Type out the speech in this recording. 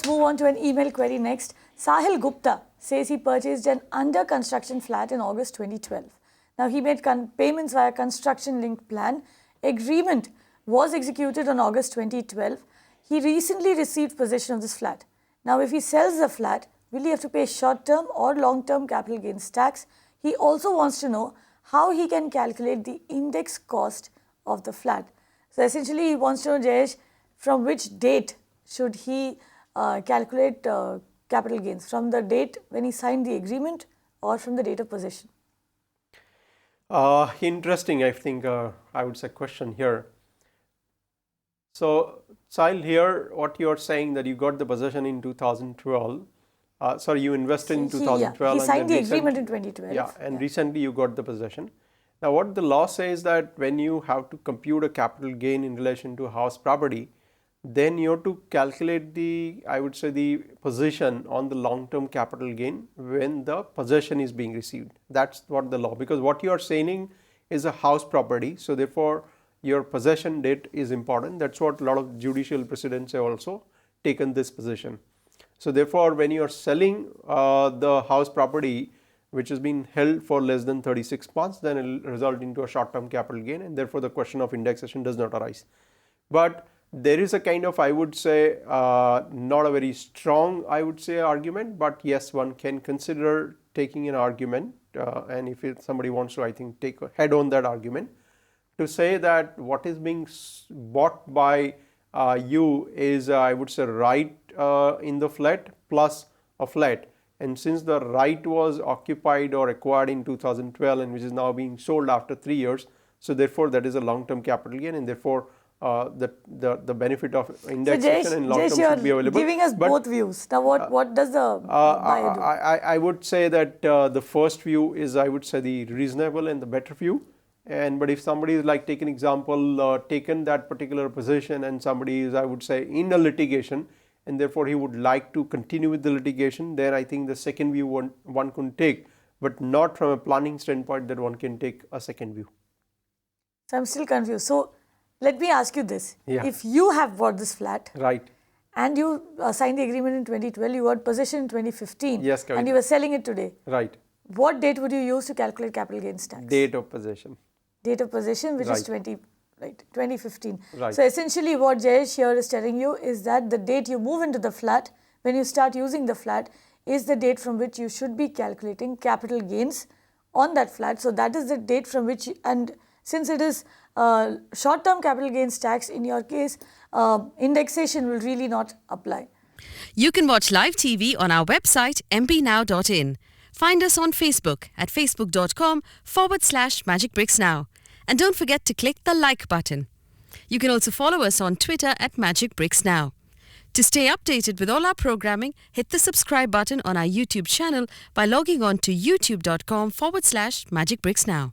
Move on to an email query next. Sahil Gupta says he purchased an under construction flat in August 2012. Now he made payments via construction linked plan. Agreement was executed on August 2012. He recently received possession of this flat. Now if he sells the flat, will he have to pay short-term or long-term capital gains tax? He also wants to know how he can calculate the index cost of the flat. So essentially he wants to know, Jayesh, from which date should he calculate capital gains, from the date when he signed the agreement or from the date of possession? Interesting, I think, I would say question here. So, Sahil, here what you are saying that you got the possession in 2012. Sorry, you invested in 2012. He signed the agreement in 2012. Yeah, and recently you got the possession. Now, what the law says that when you have to compute a capital gain in relation to house property, then you have to calculate the, I would say, the position on the long-term capital gain when the possession is being received. That's what the law, because what you are saying is a house property, so therefore your possession date is important. That's what a lot of judicial precedents have also taken this position. So therefore, when you are selling the house property which has been held for less than 36 months, then it will result into a short-term capital gain, and therefore the question of indexation does not arise. But there is a kind of, I would say, not a very strong, I would say, argument, but yes, one can consider taking an argument, and if somebody wants to, I think, take a head on that argument, to say that what is being bought by you is, I would say, right in the flat plus a flat, and since the right was occupied or acquired in 2012 and which is now being sold after 3 years, so therefore that is a long-term capital gain, and therefore the benefit of indexation so and long term should be available. Giving us both views. Now what does the buyer do? I would say that the first view is, I would say, the reasonable and the better view. And but if somebody is like, take an example, taken that particular position and somebody is, I would say, in a litigation and therefore he would like to continue with the litigation, then I think the second view one can take, but not from a planning standpoint that one can take a second view. So I'm still confused. So let me ask you this. Yeah. If you have bought this flat, right, and you signed the agreement in 2012, you got possession in 2015, yes, correct, and you were selling it today, right, what date would you use to calculate capital gains tax? Date of possession. Date of possession, which right, is 2015. Right. So essentially what Jayesh here is telling you is that the date you move into the flat, when you start using the flat, is the date from which you should be calculating capital gains on that flat. So that is the date from which, and since it is short-term capital gains tax, in your case, indexation will really not apply. You can watch live TV on our website mpnow.in. Find us on Facebook at facebook.com/magicbricksnow. And don't forget to click the like button. You can also follow us on Twitter at magicbricksnow. To stay updated with all our programming, hit the subscribe button on our YouTube channel by logging on to youtube.com/magicbricksnow.